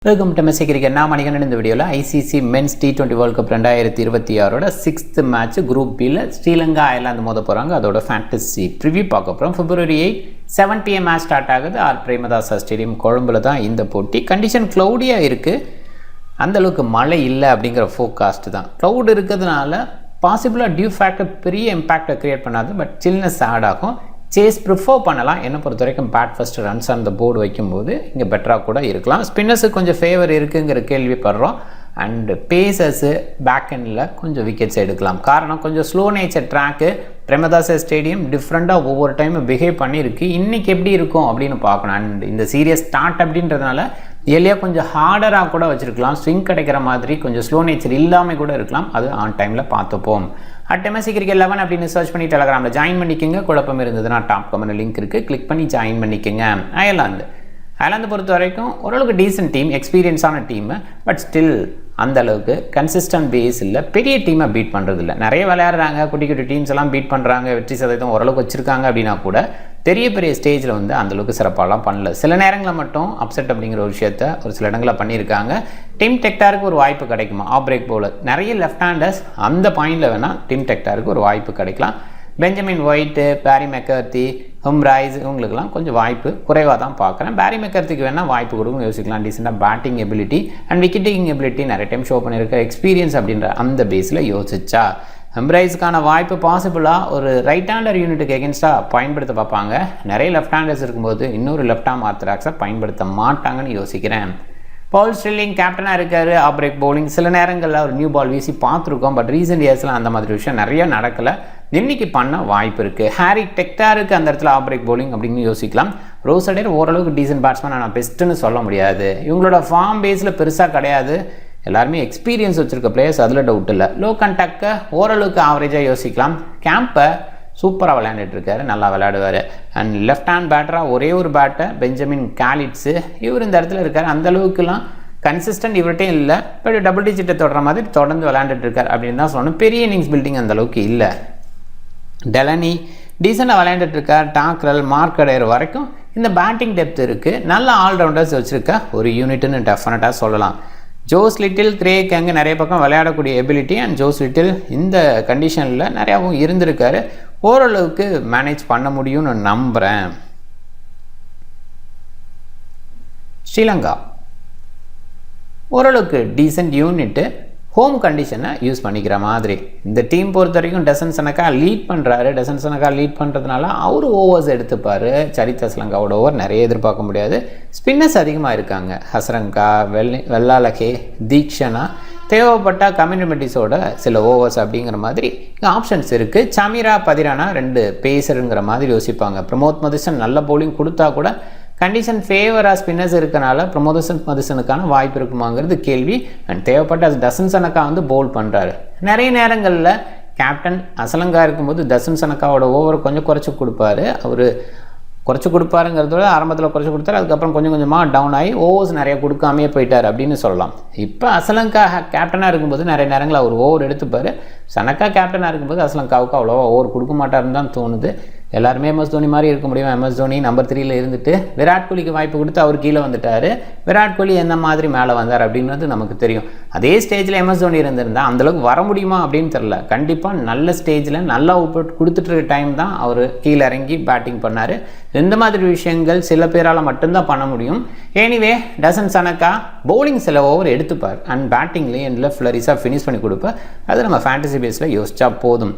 Welcome to Messi cricket. நான் மணிகண்டன். இந்த வீடியோவில் ICC men's T20 world cup 2026 6th match group பியில் ஸ்ரீலங்கா அயர்லாந்து மோத போகிறாங்க. அதோட ஃபேண்டசி ப்ரிவியூ பார்க்க போகிறோம். February 8 7 PM மேட்ச் ஸ்டார்ட் ஆகுது. பிரேமதாசா ஸ்டேடியம் கொழும்புல தான் இந்த போட்டி. கண்டிஷன் க்ளவுடியாக இருக்குது, அந்தளவுக்கு மழை இல்லை அப்படிங்கிற ஃபோர்காஸ்ட் தான். க்ளவுட் இருக்கிறதுனால பாசிபிளாக டியூ ஃபேக்டர் பெரிய இம்பேக்டை க்ரியேட் பண்ணாது, பட் சில்னஸ் ஆட் ஆகும். சேஸ் ப்ரிஃபர் பண்ணலாம். என்னை பொறுத்த வரைக்கும் பேட் ஃபஸ்ட்டு ரன்ஸ் அந்த போர்டு வைக்கும்போது இங்கே பெட்டராக கூட இருக்கலாம். ஸ்பின்னர்ஸுக்கு கொஞ்சம் ஃபேவர் இருக்குங்கிற கேள்விப்படுறோம். அண்டு பேசர்ஸு பேக் எண்டில் கொஞ்சம் விக்கெட்ஸ் எடுக்கலாம். காரணம் கொஞ்சம் slow nature track. Premadasa stadium டிஃப்ரெண்ட்டாக ஒவ்வொரு டைமும் பிஹேவ் பண்ணியிருக்கு. இன்றைக்கி எப்படி இருக்கும் அப்படின்னு பார்க்கணும். அண்ட் இந்த சீரியஸ் ஸ்டார்ட் அப்படின்றதுனால எல்லையாக கொஞ்சம் ஹார்டராக கூட வச்சுருக்கலாம். ஸ்விங் கிடைக்கிற மாதிரி கொஞ்சம் ஸ்லோ நேச்சர் இல்லாமல் கூட இருக்கலாம். அது ஆன் டைமில் பார்த்துப்போம். மெஸ்ஸி கிரிக்கெட் 11 அப்படின்னு சர்ச் பண்ணி டெலகிராமில் ஜாயின் பண்ணிக்கோங்க. குழப்பம் இருந்ததுன்னா டாப் கமெண்ட் லிங்க் இருக்குது, கிளிக் பண்ணி ஜாயின் பண்ணிக்கோங்க. அயர்லாந்து பொறுத்த வரைக்கும் ஓரளவுக்கு டீசென்ட் டீம், எக்ஸ்பீரியன்ஸான டீமு. பட் ஸ்டில் அந்தளவுக்கு கன்சிஸ்டன்ட் பேஸ் இல்லை, பெரிய டீமை பீட் பண்ணுறது இல்லை. நிறைய விளையாடுறாங்க, குட்டி குட்டி டீம்ஸ் எல்லாம் பீட் பண்ணுறாங்க, வெற்றி சதவீதம் ஓரளவுக்கு வச்சுருக்காங்க. அப்படின்னா கூட பெரிய பெரிய ஸ்டேஜில் அந்தளவுக்கு சிறப்பாலாம் பண்ணல. சில நேரங்களில் மட்டும் அப்செட் அப்படிங்கிற ஒரு விஷயத்த ஒரு சில இடங்களில் பண்ணியிருக்காங்க. டிம் டெக்டாருக்கு ஒரு வாய்ப்பு கிடைக்குமா? ஆஃப் பிரேக் பவுலர் நிறைய லெஃப்ட் ஹேண்டர்ஸ், அந்த பாயிண்டில் வேணால் டிம் டெக்டாருக்கு ஒரு வாய்ப்பு கிடைக்கலாம். பெஞ்சமின் ஒயிட்டு, பேரி மெக்கர்த்தி, ஹும்ரைஸ் இவங்களுக்கெல்லாம் கொஞ்சம் வாய்ப்பு குறைவாக தான் பார்க்குறேன். பேரி மெக்கர்த்திக்கு வேணால் வாய்ப்பு கொடுக்கும், யோசிக்கலாம். டீசெண்டாக பேட்டிங் எபிலிட்டி அண்ட் விக்கெட்டிங் எபிலிட்டி நிறைய டைம் ஷோ பண்ணியிருக்க எக்ஸ்பீரியன்ஸ் அப்படின்ற அந்த பேஸில் யோசிச்சா ஹும்ரைஸுக்கான வாய்ப்பு பாசிபிளாக ஒரு ரைட் ஹேண்டர் யூனிட்டுக்கு எகென்ஸ்டாக பயன்படுத்த பார்ப்பாங்க. நிறைய லெஃப்ட் ஹேண்டர்ஸ் இருக்கும்போது இன்னொரு லெஃப்ட் ஆர்ம் ஆர்த்தடாக்ஸை பயன்படுத்த மாட்டாங்கன்னு யோசிக்கிறேன். பவுல் ஸ்டில்லிங் கேப்டனாக இருக்கார். ஆஃப் பிரேக் பவுலிங் சில நேரங்களில் ஒரு நியூ பால் வீசி பார்த்துருக்கோம். பட் ரீசெண்ட் இயர்ஸில் அந்த மாதிரி விஷயம் நிறைய நடக்கலை. இன்னைக்கு பண்ண வாய்ப்பு இருக்குது. ஹாரி டெக்டாருக்கு அந்த இடத்துல ஆஃப் பிரேக் பவுலிங் அப்படின்னு யோசிக்கலாம். ரோசடேர் ஓரளவுக்கு டீசென்ட் பேட்ஸ்மேன், ஆனால் பெஸ்ட்டுன்னு சொல்ல முடியாது. இவங்களோட ஃபார்ம் பேஸில் பெருசாக கிடையாது. எல்லாருமே எக்ஸ்பீரியன்ஸ் வச்சுருக்க பிளேயர்ஸ், அதில் டவுட் இல்லை. லோ கண்டாக்டை ஓரளவுக்கு ஆவரேஜாக யோசிக்கலாம். கேம்பை சூப்பராக விளையாண்டுட்டுருக்காரு, நல்லா விளையாடுவார். அண்ட் லெஃப்ட் ஹேண்ட் பேட்டராக ஒரே ஒரு பேட்டை பெஞ்சமின் காலிட்ஸு, இவர் இந்த இடத்துல இருக்கார். அந்தளவுக்குலாம் கன்சிஸ்டன்ட் இவர்கிட்டே இல்லை, பட் டபுள் டிஜிட்டை தொடர மாதிரி தொடர்ந்து விளையாண்டுட்டுருக்கார் அப்படின்னு தான் சொல்லணும். பெரிய இன்னிங்ஸ் பில்டிங் அந்தளவுக்கு இல்லை. டெலனி டீசெண்டாக விளையாண்டுட்டுருக்கார். டாக்ரல், மார்க்கடேர் வரைக்கும் இந்த பேட்டிங் டெப்த் இருக்குது. நல்ல ஆல்ரவுண்டர்ஸ் வச்சுருக்க ஒரு யூனிட்டுன்னு டெஃபினட்டாக சொல்லலாம். ஜோஸ் லிட்டில், கிரேக் அங்கே நிறைய பக்கம் விளையாடக்கூடிய எபிலிட்டி. அண்ட் ஜோஸ் லிட்டில் இந்த கண்டிஷனில் நிறையாவும் இருந்திருக்காரு. ஓரளவுக்கு மேனேஜ் பண்ண முடியும்னு நம்புகிறேன். ஸ்ரீலங்கா ஓரளவுக்கு டீசென்ட் யூனிட்டு, ஹோம் கண்டிஷனை யூஸ் பண்ணிக்கிற மாதிரி. இந்த டீம் பொறுத்த வரைக்கும் டசன் சனக்கா லீட் பண்ணுறாரு. டசன் சனக்கா லீட் பண்ணுறதுனால அவர் ஓவர்ஸ் எடுத்துப்பார். சரித் அஸ்லங்காவோட ஓவர் நிறைய எதிர்பார்க்க முடியாது. ஸ்பின்னர்ஸ் அதிகமாக இருக்காங்க. ஹசரங்கா, வெள்ளாலகே, தீக்ஷனா, தேவைப்பட்ட கம்யூனிட்டிஸோட சில ஓவர்ஸ் அப்படிங்கிற மாதிரி ஆப்ஷன்ஸ் இருக்குது. சமீரா, பதிரானா 2 பேசருங்கிற மாதிரி யோசிப்பாங்க. பிரமோத் மதுசன் நல்ல பவுலிங் கொடுத்தா கூட கண்டிஷன் ஃபேவராக ஸ்பின்னர்ஸ் இருக்கனால மதுசனுக்கான வாய்ப்பு இருக்குமாங்கிறது கேள்வி. அண்ட் தேவைப்பட்ட டசன் சனக்கா பவுல் பண்ணுறாரு. நிறைய நேரங்களில் கேப்டன் அசலங்கா இருக்கும்போது டசன் சனக்காவோட ஓவர் கொஞ்சம் குறைச்சி கொடுப்பாரு. அவர் குறைச்சி கொடுப்பாருங்கிறதோட ஆரம்பத்தில் குறைச்சி கொடுத்தாரு, அதுக்கப்புறம் கொஞ்சம் கொஞ்சமாக டவுன் ஆகி ஓவர்ஸ் நிறைய கொடுக்காமே போயிட்டார் அப்படின்னு சொல்லலாம். இப்போ அசலங்கா கேப்டனாக இருக்கும்போது நிறைய நேரங்களில் அவர் ஓவர் எடுத்துப்பார். சனக்கா கேப்டனாக இருக்கும்போது அசலங்காவுக்கு அவ்வளோவா ஓவர் கொடுக்க மாட்டாருன்னு தான் தோணுது. எல்லாருமே MS தோனி மாதிரி இருக்க முடியும். MS தோனி நம்பர் 3ல் இருந்துட்டு விராட் கோலிக்கு வாய்ப்பு கொடுத்து அவர் கீழே வந்துட்டார். விராட் கோலி எந்த மாதிரி மேலே வந்தார் அப்படின்றது நமக்கு தெரியும். அதே ஸ்டேஜில் MS தோனி இருந்திருந்தால் அந்தளவுக்கு வர முடியுமா அப்படின்னு தெரில. கண்டிப்பாக நல்ல ஸ்டேஜில் நல்ல அவுட்புட் கொடுத்துட்டு டைம் தான் அவர் கீழே இறங்கி பேட்டிங் பண்ணார். இந்த மாதிரி விஷயங்கள் சில பேரால் மட்டும்தான் பண்ண முடியும். எனிவே டசன் சனக்கா பவுலிங் சில ஓவர் எடுத்துப்பார். அண்ட் பேட்டிங்லேயே எண்டில் ஃப்ளரிஸாக ஃபினிஷ் பண்ணி கொடுப்பார். அது நம்ம ஃபேண்டசி பேஸில் யோசிச்சா போதும்.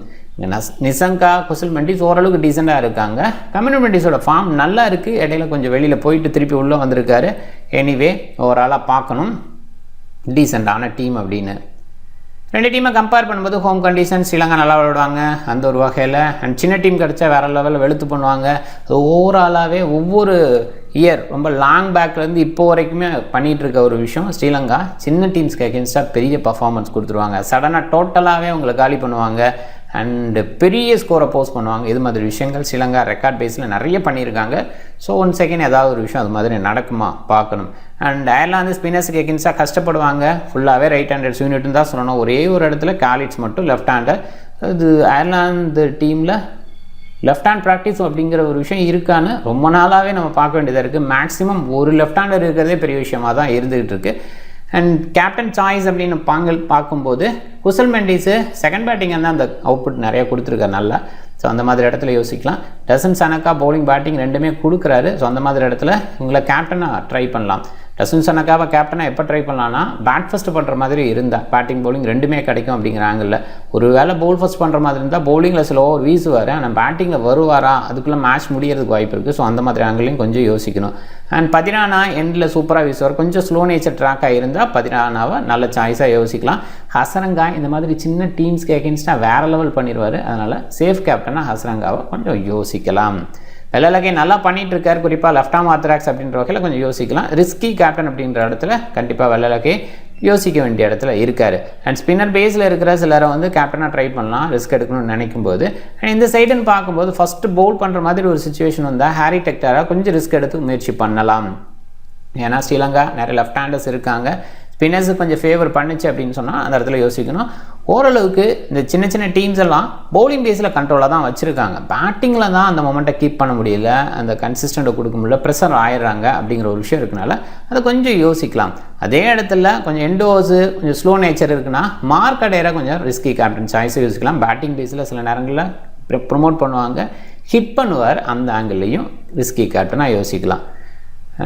நிசங்கா, குசல் மெண்டிஸ் ஓரளவுக்கு டீசெண்டாக இருக்காங்க. கம்யூனிட்டிஸோட ஃபார்ம் நல்லா இருக்குது. இடையில கொஞ்சம் வெளியில் போயிட்டு திருப்பி உள்ளே வந்திருக்காரு. எனிவே ஓவராலாக பார்க்கணும் டீசெண்டான டீம் அப்படின்னு. 2 டீமை கம்பேர் பண்ணும்போது ஹோம் கண்டிஷன் ஸ்ரீலங்கா நல்லா விளையாடுவாங்க அந்த ஒரு வகையில். அண்ட் சின்ன டீம் கிடச்சா வேறு லெவலில் வெளுத்து பண்ணுவாங்க. ஓவராலாகவே ஒவ்வொரு இயர் ரொம்ப லாங் பேக்லேருந்து இப்போ வரைக்குமே பண்ணிகிட்டு இருக்க ஒரு விஷயம், ஸ்ரீலங்கா சின்ன டீம்ஸ்க்கு அகேன்ஸ்டாக பெரிய பர்ஃபார்மன்ஸ் கொடுத்துருவாங்க. சடனாக டோட்டலாகவே அவங்களை காலி பண்ணுவாங்க. அண்டு பெரிய ஸ்கோரை போஸ்ட் பண்ணுவாங்க. இது மாதிரி விஷயங்கள் ஸ்ரீலங்கா ரெக்கார்ட் பேஸில் நிறைய பண்ணியிருக்காங்க. ஸோ 1 செகண்ட் ஏதாவது ஒரு விஷயம் அது மாதிரி நடக்குமா பார்க்கணும். அண்ட் அயர்லாந்து ஸ்பின்னர்ஸுக்கு எகென்ஸ்டாக கஷ்டப்படுவாங்க. ஃபுல்லாகவே ரைட் ஹேண்டர்ஸ் யூனிட்னு தான் சொல்லணும். ஒரே ஒரு இடத்துல காலிட்ஸ் மட்டும் லெஃப்ட் ஹேண்டர். இது அயர்லாந்து டீமில் லெஃப்ட் ஹேண்ட் ப்ராக்டிஸ் அப்படிங்கிற ஒரு விஷயம் இருக்கான்னு ரொம்ப நாளாகவே நம்ம பார்க்க வேண்டியதாக இருக்குது. மேக்ஸிமம் ஒரு லெஃப்ட் ஹேண்டர் இருக்கிறதே பெரிய விஷயமாக தான் இருந்துகிட்டு இருக்குது. அண்ட் கேப்டன் சாய்ஸ் அப்படின்னு பார்க்கும்போது குசல் மெண்டிஸு செகண்ட் பேட்டிங் தான் அந்த அவுட்புட் நிறையா கொடுத்துருக்காரு நல்லா. ஸோ அந்த மாதிரி இடத்துல யோசிக்கலாம். டசன் சனக்கா பவுலிங் பேட்டிங் ரெண்டுமே கொடுக்குறாரு. ஸோ அந்த மாதிரி இடத்துல உங்களை கேப்டனாக ட்ரை பண்ணலாம். டசன் சனக்காவை கேப்டனாக எப்போ ட்ரை பண்ணலான்னா பேட் ஃபஸ்ட் பண்ணுற மாதிரி இருந்தால் பேட்டிங் பவுலிங் ரெண்டுமே கிடைக்கும் அப்படிங்கிற ஆங்கிளில். ஒரு வேளை பவுல் ஃபஸ்ட் பண்ணுற மாதிரி இருந்தால் பவுலிங்கில் ஸ்லோ ஓவர் வீசுவார், ஆனால் பேட்டிங்கில் வருவாரா அதுக்குள்ளே மேட்ச் முடியறதுக்கு வாய்ப்பு இருக்குது. ஸோ அந்த மாதிரி ஆங்கிலையும் கொஞ்சம் யோசிக்கணும். அண்ட் பதிரானா எண்டில் சூப்பராக வீசுவார். கொஞ்சம் ஸ்லோ நேச்சர் ட்ராக்காக இருந்தால் பதிரானாவை நல்ல சாய்ஸாக யோசிக்கலாம். ஹசரங்கா இந்த மாதிரி சின்ன டீம்ஸ்க்கு எகென்ஸ்டாக வேறு லெவல் பண்ணிடுவார். அதனால் சேஃப் கேப்டனாக ஹசரங்காவை கொஞ்சம் யோசிக்கலாம். வெள்ளலகை நல்லா பண்ணிகிட்டு இருக்கார், குறிப்பாக லெஃப்ட் ஆர்ம் ஆர்த்தடாக்ஸ் அப்படின்ற வகையில் கொஞ்சம் யோசிக்கலாம். ரிஸ்கி கேப்டன் அப்படின்ற இடத்துல கண்டிப்பாக வெள்ளலகை யோசிக்க வேண்டிய இடத்துல இருக்கார். அண்ட் ஸ்பின்னர் பேஸில் இருக்கிற சிலரை வந்து கேப்டனாக ட்ரை பண்ணலாம் ரிஸ்க் எடுக்கணும்னு நினைக்கும் போது. அண்ட் இந்த சைடுன்னு பார்க்கும்போது ஃபஸ்ட்டு பவுல் பண்ணுற மாதிரி ஒரு சுச்சுவேஷன் வந்தால் ஹாரி டெக்டராக கொஞ்சம் ரிஸ்க் எடுத்து முயற்சி பண்ணலாம். ஏன்னா ஸ்ரீலங்கா நிறைய லெஃப்ட் ஹேண்டர்ஸ் இருக்காங்க. ஸ்பின்னர்ஸுக்கு கொஞ்சம் ஃபேவர் பண்ணிச்சு அப்படின்னு சொன்னால் அந்த இடத்துல யோசிக்கணும். ஓரளவுக்கு இந்த சின்ன சின்ன டீம்ஸ் எல்லாம் பவுலிங் பேஸில் கண்ட்ரோலாக தான் வச்சுருக்காங்க. பேட்டிங்கில் தான் அந்த மொமெண்ட்டை கீப் பண்ண முடியல, அந்த கன்சிஸ்டண்ட்டை கொடுக்க முடியல, ப்ரெஷர் ஆயிடுறாங்க அப்படிங்கிற ஒரு விஷயம் இருக்குனால அதை கொஞ்சம் யோசிக்கலாம். அதே இடத்துல கொஞ்சம் எண்டோஸு கொஞ்சம் ஸ்லோ நேச்சர் இருக்குன்னா மார்க் அடையிற கொஞ்சம் ரிஸ்கி கேப்டன் சாய்ஸை யோசிக்கலாம். பேட்டிங் பேஸில் சில நேரங்களில் ப்ரொமோட் பண்ணுவாங்க, ஹிட் பண்ணுவார், அந்த ஆங்கிள்லையும் ரிஸ்கி கேப்டனாக யோசிக்கலாம்.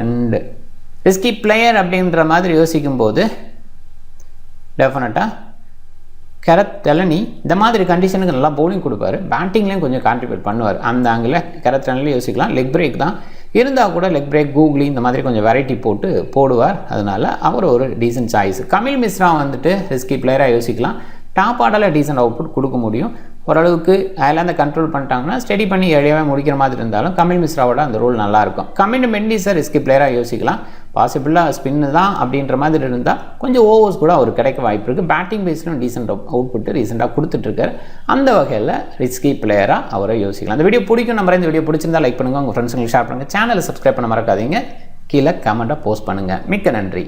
அண்டு ரிஸ்கி பிளேயர் அப்படின்ற மாதிரி யோசிக்கும்போது டெஃபினட்டாக கரத் டெலனி இந்த மாதிரி கண்டிஷனுக்கு நல்லா பவுலிங் கொடுப்பாரு, பேட்டிங்லேயும் கொஞ்சம் கான்ட்ரிபியூட் பண்ணுவார். அந்த ஆங்கிளில் கரத் டெலனி யோசிக்கலாம். லெக் பிரேக் தான் இருந்தால் கூட லெக் பிரேக் கூகுளி இந்த மாதிரி கொஞ்சம் வெரைட்டி போடுவார். அதனால் அவர் ஒரு டீசன்ட் சாய்ஸ். கமில் மிஸ்ரா வந்துட்டு ரிஸ்கி பிளேயராக யோசிக்கலாம். டாப் ஆர்டரில் டீசன்ட் அவுட்புட் கொடுக்க முடியும். ஓரளவுக்கு ஐலாந்தை கண்ட்ரோல் பண்ணிட்டாங்கன்னா ஸ்டடி பண்ணி எளியாகவே முடிக்கிற மாதிரி இருந்தாலும் கமில் மிஸ்ராவோட அந்த ரோல் நல்லாயிருக்கும். கமில் மெண்டிஸை ரிஸ்கி பிளேயராக யோசிக்கலாம். பாசிபிளாக ஸ்பின்னு தான் அப்படின்ற மாதிரி இருந்தால் கொஞ்சம் ஓவர்ஸ் கூட அவர் கிடைக்க வாய்ப்பு இருக்குது. பேட்டிங் பேஸ்லையும் டீசென்ட் அவுட்புட்டு ரீசெண்டாக கொடுத்துட்ருக்காரு. அந்த வகையில் ரிஸ்கி பிளேயராக அவரை யோசிக்கலாம். அந்த வீடியோ பிடிக்கும். நம்ம இந்த வீடியோ பிடிச்சிருந்தா லைக் பண்ணுங்கள், உங்கள் ஃப்ரெண்ட்ஸுங்களுக்கு ஷேர் பண்ணுங்கள், சேனலை சப்ஸ்கிரைப் பண்ண மறக்காதீங்க, கீழே கமெண்ட்டாக போஸ்ட் பண்ணுங்கள். மிக்க நன்றி.